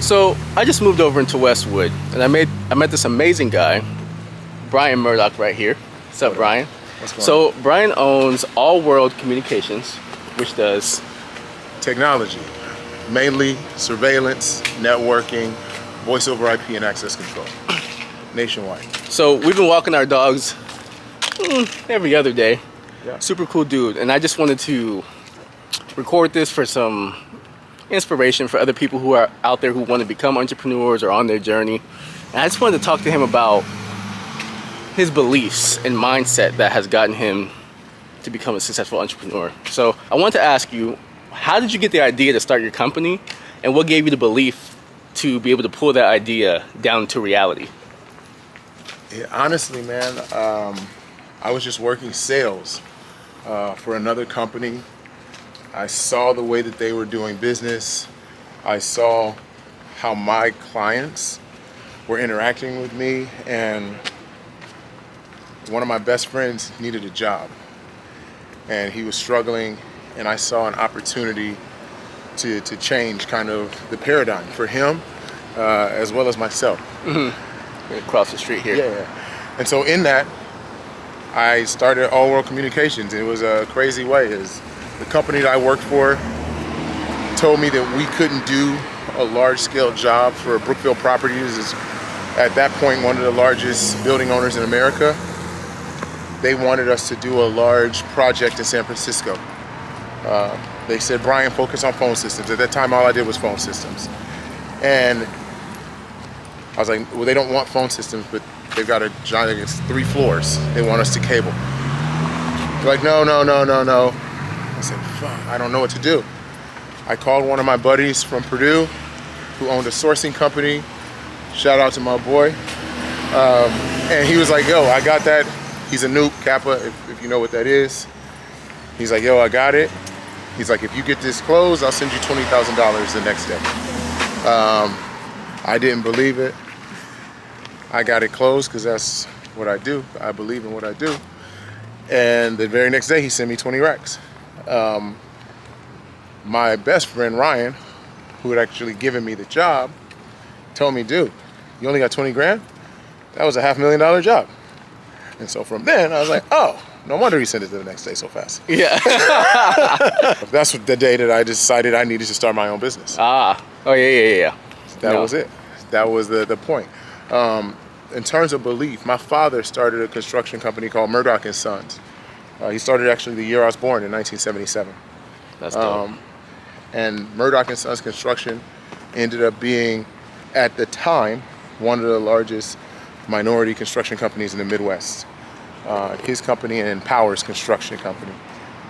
So I just moved over into Westwood, and I met this amazing guy, Brian Murdock, right here. What's up, Brian? What's going on? So Brian owns All World Communications, which does technology, mainly surveillance, networking, voice over IP, and access control, nationwide. So we've been walking our dogs every other day. Yeah. Super cool dude, and I just wanted to record this for some inspiration for other people who are out there who want to become entrepreneurs or on their journey. And I just wanted to talk to him about his beliefs and mindset that has gotten him to become a successful entrepreneur. So I wanted to ask you, how did you get the idea to start your company, and what gave you the belief to be able to pull that idea down to reality? Yeah, honestly, man, I was just working sales for another company. I saw the way that they were doing business. I saw how my clients were interacting with me, and one of my best friends needed a job, and he was struggling, and I saw an opportunity to change kind of the paradigm for him as well as myself. Mm-hmm. Across the street here. Yeah. And so in that, I started All World Communications. It was a crazy way. The company that I worked for told me that we couldn't do a large-scale job for Brookfield Properties, is at that point one of the largest building owners in America. They wanted us to do a large project in San Francisco. They said, Brian, focus on phone systems. At that time, all I did was phone systems. And I was like, well, they don't want phone systems, but they've got a giant, it's 3 floors. They want us to cable. They're like, no. I said, fuck, I don't know what to do. I called one of my buddies from Purdue who owned a sourcing company. Shout out to my boy. And he was like, yo, I got that. He's a Nuke, Kappa, if you know what that is. He's like, yo, I got it. He's like, if you get this closed, I'll send you $20,000 the next day. I didn't believe it. I got it closed because that's what I do. I believe in what I do. And the very next day, he sent me 20 racks. My best friend, Ryan, who had actually given me the job, told me, dude, you only got 20 grand? That was a $500,000 job. And so from then, I was like, oh, no wonder he sent it the next day so fast. Yeah. That's the day that I decided I needed to start my own business. Oh, yeah. That was it. That was the point. In terms of belief, my father started a construction company called Murdock and Sons. He started actually the year I was born in 1977. That's dope. And Murdock and Sons Construction ended up being, at the time, one of the largest minority construction companies in the Midwest. His company and Powers Construction Company.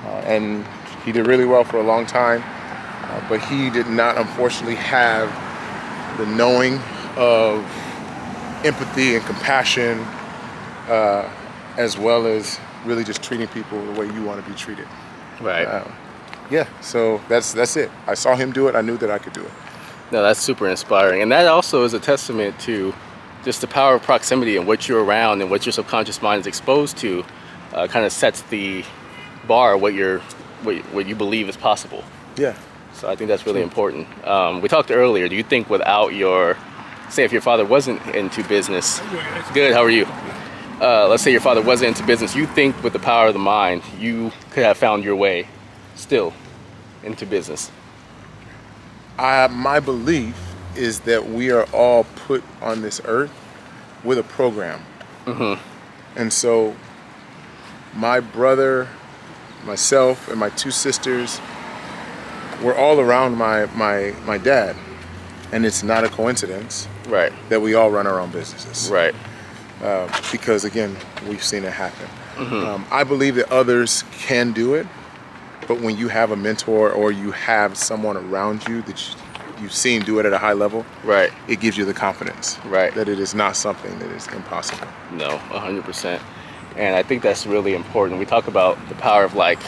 And he did really well for a long time, but he did not, unfortunately, have the knowing of empathy and compassion, as well as really just treating people the way you want to be treated. Right. Yeah, so that's it. I saw him do it. I knew that I could do it. No, that's super inspiring. And that also is a testament to just the power of proximity and what you're around and what your subconscious mind is exposed to kind of sets the bar, what you believe is possible. Yeah. So I think that's really important. We talked earlier, do you think without say if your father wasn't into business, good, how are you? Let's say your father wasn't into business, you think with the power of the mind, you could have found your way still into business? My belief is that we are all put on this earth with a program. Mm-hmm. And so my brother, myself, and my 2 sisters, we're all around my dad. And it's not a coincidence, right, that we all run our own businesses. Right. Because again, we've seen it happen. Mm-hmm. I believe that others can do it, but when you have a mentor or you have someone around you that you've seen do it at a high level, right, it gives you the confidence, right, that it is not something that is impossible. No, 100%. And I think that's really important. We talk about the power of, like,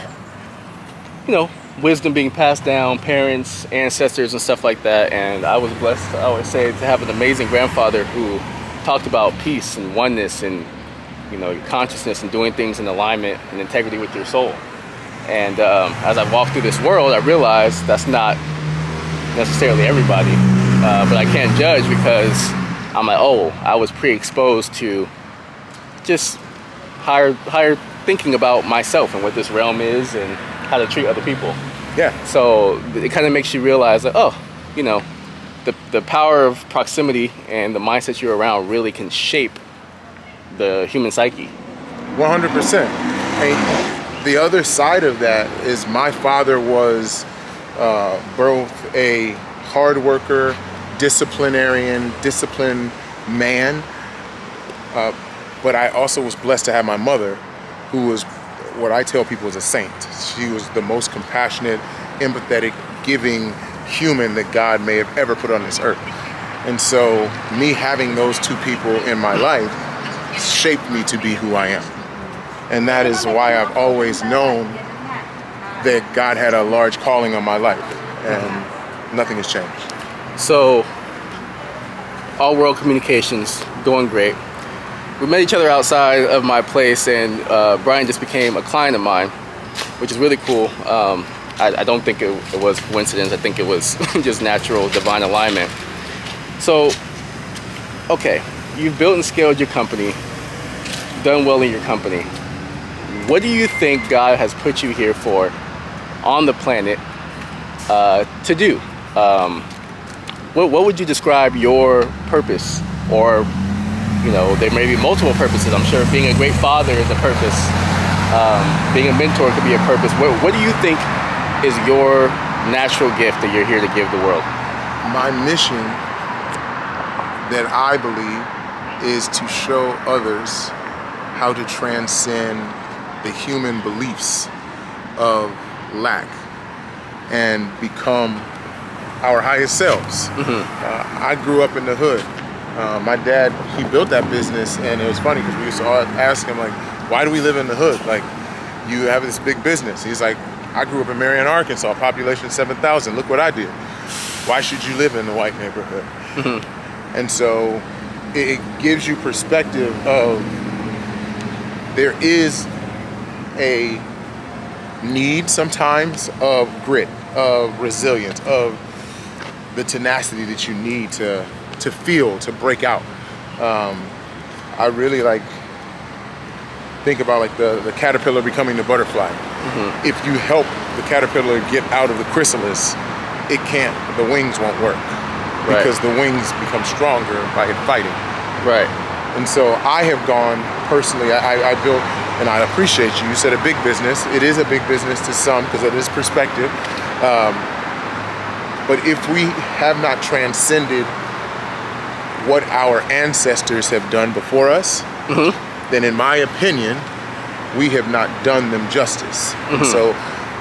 wisdom being passed down, parents, ancestors, and stuff like that. And I was blessed, I would say, to have an amazing grandfather who talked about peace and oneness and consciousness and doing things in alignment and integrity with your soul. And as I walked through this world, I realized that's not necessarily everybody. but I can't judge because I'm like, oh, I was pre-exposed to just higher thinking about myself and what this realm is and how to treat other people. Yeah. So it kind of makes you realize that, oh, you know, the power of proximity and the mindset you're around really can shape the human psyche. 100%. And the other side of that is my father was both a hard worker, disciplined man, but I also was blessed to have my mother, who was what I tell people is a saint. She was the most compassionate, empathetic, giving human that God may have ever put on this earth. And so me having those two people in my life shaped me to be who I am. And that is why I've always known that God had a large calling on my life, and nothing has changed. So, All World Communications, doing great. We met each other outside of my place, and Brian just became a client of mine, which is really cool. I don't think it was coincidence. I think it was just natural, divine alignment. So, okay, you've built and scaled your company, done well in your company. What do you think God has put you here for on the planet to do? What would you describe your purpose? Or, you know, there may be multiple purposes. I'm sure being a great father is a purpose. Being a mentor could be a purpose. What do you think is your natural gift that you're here to give the world? My mission that I believe is to show others how to transcend the human beliefs of lack and become our highest selves. I grew up in the hood. My dad, he built that business, and it was funny because we used to ask him, like, why do we live in the hood? Like, you have this big business. He's like, I grew up in Marion, Arkansas, population 7,000. Look what I did. Why should you live in the white neighborhood? And so it gives you perspective of there is a need sometimes of grit, of resilience, of the tenacity that you need to feel, to break out. I really think about like the caterpillar becoming the butterfly. If you help the caterpillar get out of the chrysalis, the wings won't work because the wings become stronger by it fighting. Right. And so I have gone personally, I built, and I appreciate you said a big business. It is a big business to some because it is perspective. But if we have not transcended what our ancestors have done before us, then in my opinion, we have not done them justice. And so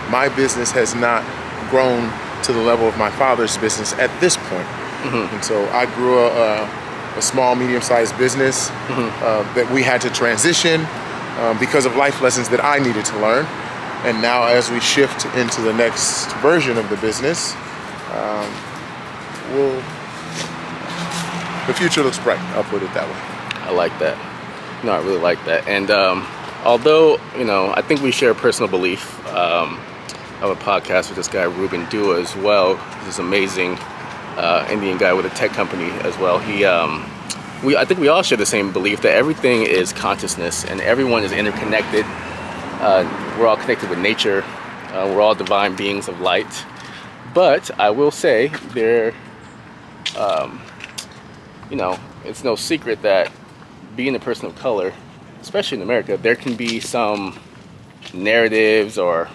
my business has not grown to the level of my father's business at this point. And so I grew a small, medium-sized business that we had to transition because of life lessons that I needed to learn. And now as we shift into the next version of the business, the future looks bright, I'll put it that way. I like that. No, I really like that. And although, you know, I think we share a personal belief. I have a podcast with this guy, Ruben Dua, as well. He's this amazing Indian guy with a tech company as well. I think we all share the same belief that everything is consciousness and everyone is interconnected. We're all connected with nature. We're all divine beings of light. But I will say you know, it's no secret that being a person of color, especially in America, there can be some narratives or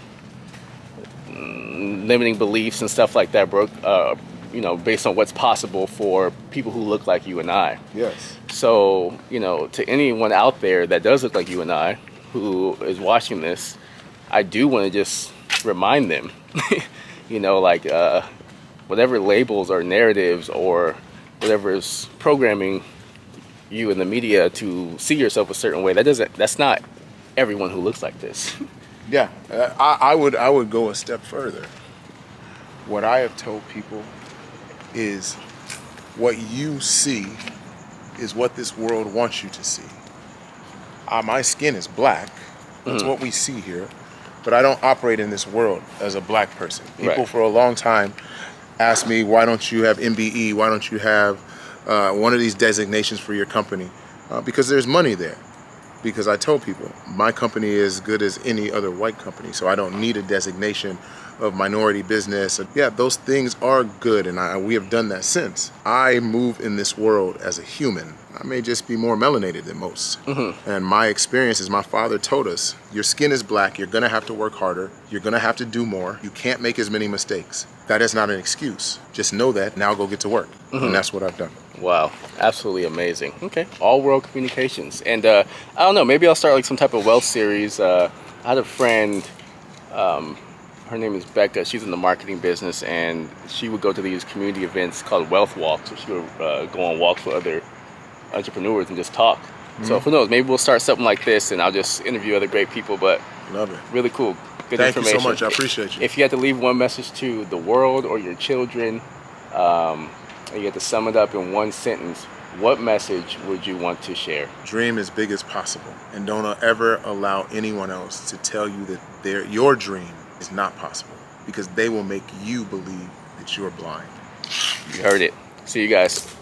limiting beliefs and stuff like that, you know, based on what's possible for people who look like you and I. Yes. So, you know, to anyone out there that does look like you and I, who is watching this, I do want to just remind them, you know, like whatever labels or narratives or whatever is programming you in the media to see yourself a certain way, that's not everyone who looks like this. Yeah, I would go a step further. What I have told people is what you see is what this world wants you to see. My skin is black. That's what we see here. But I don't operate in this world as a black person. People for a long time ask me, why don't you have MBE? Why don't you have one of these designations for your company? Because there's money there. Because I told people, my company is as good as any other white company, so I don't need a designation of minority business. Yeah, those things are good, and we have done that since. I move in this world as a human. I may just be more melanated than most. And my experience is, my father told us, your skin is black, you're gonna have to work harder, you're gonna have to do more, you can't make as many mistakes. That is not an excuse. Just know that, now go get to work. And that's what I've done. Wow, absolutely amazing. Okay, all world communications. And I don't know, maybe I'll start like some type of wealth series. I had a friend, her name is Becca. She's in the marketing business, and she would go to these community events called wealth walks, where she would go on walks with other entrepreneurs and just talk. So who knows, maybe we'll start something like this, and I'll just interview other great people. But love it. Really cool. Good Thank information. you so much. I appreciate you. If you had to leave one message to the world or your children, and you had to sum it up in one sentence, what message would you want to share? Dream as big as possible, and don't ever allow anyone else to tell you that your dream is not possible, because they will make you believe that you're blind. You heard it. See you guys.